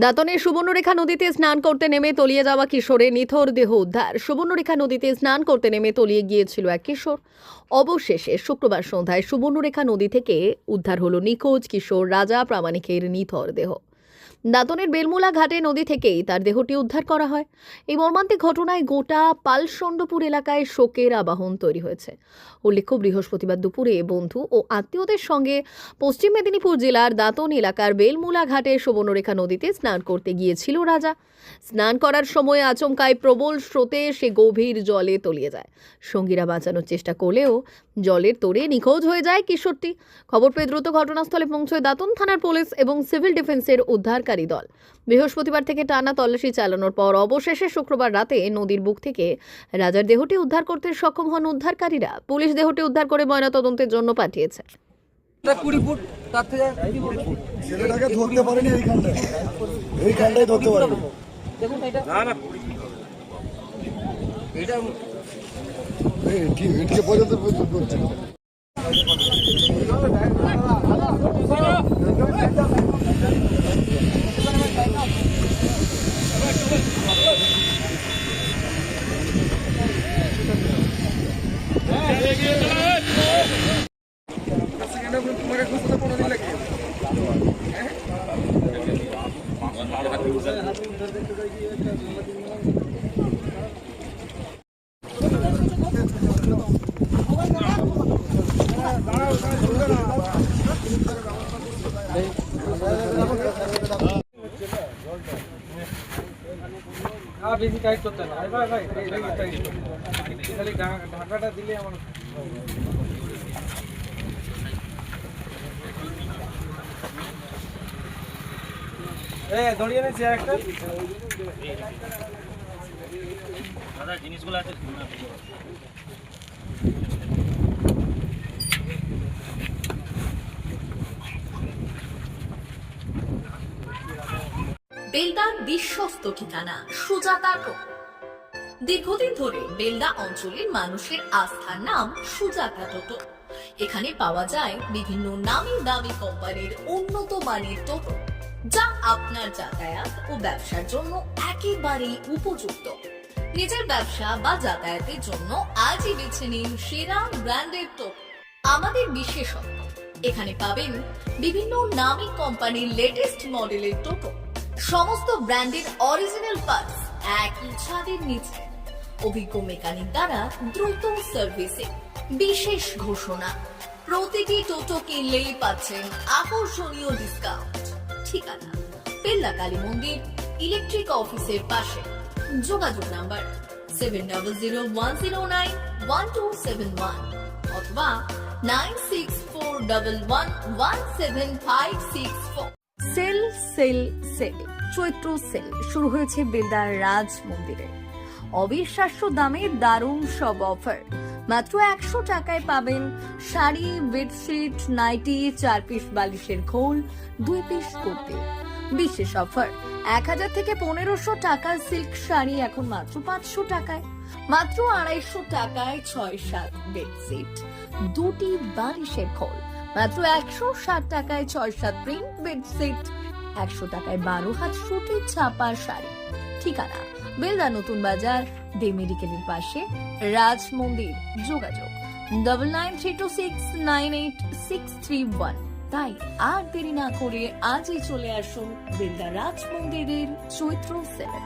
দাঁতনের সুবর্ণরেখা নদীতে স্নান করতে নেমে তলিয়ে যাওয়া কিশোরের নিথর দেহ উদ্ধার। সুবর্ণরেখা নদীতে স্নান করতে নেমে তলিয়ে গিয়েছিল এক কিশোর। অবশেষে শুক্রবার সন্ধ্যায় সুবর্ণরেখা নদী থেকে উদ্ধার হলো নিখোঁজ কিশোর রাজা প্রামাণিকের নিথর দেহ। দাঁতনের বেলমুলা ঘাটে নদী থেকেই তার দেহটি উদ্ধার করা হয়। এই মর্মান্তিক ঘটনায় গোটা পালসণ্ডপুর এলাকায় শোকের আবাহন তৈরি হয়েছে। উল্লেখ্য, বৃহস্পতিবার দুপুরে বন্ধু ও আত্মীয়দের সঙ্গে পশ্চিম মেদিনীপুর জেলার দাঁতন এলাকার বেলমুলা ঘাটে সুবর্ণরেখা নদীতে স্নান করতে গিয়েছিল রাজা। স্নান করার সময় আচমকায় প্রবল স্রোতে সে গভীর জলে তলিয়ে যায়। সঙ্গীরা বাঁচানোর চেষ্টা করলেও জলের তোড়ে নিখোঁজ হয়ে যায় কিশোরটি। খবর পেয়ে দ্রুত ঘটনাস্থলে পৌঁছয় দাঁতন থানার পুলিশ এবং সিভিল ডিফেন্সের উদ্ধারকারী দল। বৃহস্পতিবার থেকে টানা তল্লাশি চালানোর পর অবশেষে শুক্রবার রাতে নদীর বুক থেকে রাজার দেহটি উদ্ধার করতে সক্ষম হন উদ্ধারকারীরা। পুলিশ দেহটি উদ্ধার করে ময়নাতদন্তের জন্য পাঠিয়েছে। ছেলেটাকে ধরতে পারেনি এইখানটায় ধরতে পারেনি। এদিকে পর্যন্ত করছে। বেশি টাইট করতে না ভাই ভাই খালি ঢাকাটা দিলে আমার দড়িয়ে নিয়েছি একটা দাদা জিনিসগুলো আছে বেলদার বিশ্বস্ত ঠিকানা সুজাতা টোটো। দীর্ঘদিন ধরে বেলদা অঞ্চলের মানুষের আস্থার নাম সুজাতা টোটো। এখানে পাওয়া যায় বিভিন্ন নামি দামি কোম্পানির উন্নত মানের টোটো, যা আপনার যাতায়াত ও ব্যবসার জন্য একেবারেই উপযুক্ত। নিজের ব্যবসা বা যাতায়াতের জন্য আজই বেছে নিন সেরা ব্র্যান্ডের টোটো। আমাদের বিশেষত্ব, এখানে পাবেন বিভিন্ন নামি কোম্পানির লেটেস্ট মডেলের টোটো, সমস্ত ব্র্যান্ডের অরিজিনাল পার্টস একই ছাদের নিচে, অভিজ্ঞ মেকানিক দ্বারা দ্রুত সার্ভিসিং। বিশেষ ঘোষণা, প্রতিটি টোটো কিনলেই পাচ্ছেন আকর্ষণীয় ডিসকাউন্ট। ঠিকানা বেলদা কালী মন্দির ইলেকট্রিক অফিসের পাশে। যোগাযোগ নাম্বার 701091091271 অথবা 9641117564। সেল সেল সেল চৈত্র সেল শুরু হয়েছে বেলদার রাজ মন্দিরে। অবিশ্বাস্য দামে দারুণ সব অফার। মাত্র 100 টাকায় পাবেন শাড়ি, বেডশিট, নাইটি, 4 পিস বালিশের খোল, 2 পিস কুর্তি। বিশেষ অফার, 1000 থেকে 1500 টাকার সিল্ক শাড়ি এখন মাত্র 500 টাকায়। মাত্র 250 টাকায় 6-7 বেডশিট, 2টি বালিশের খোল। মাত্র 160 টাকায় 6-7 প্রিন্ট বেডশিট, 100 টাকায় 12 হাত সুতির ছাপা শাড়ি। ঠিকানা বেলদা নতুন বাজার, দে মেডিকেলের পাশে, রাজ মন্দির। যোগাযোগ 9932698631। তাই আর দেরি না করে আজই চলে আসুন বেলদা রাজ মন্দিরের চৈত্র সেলে।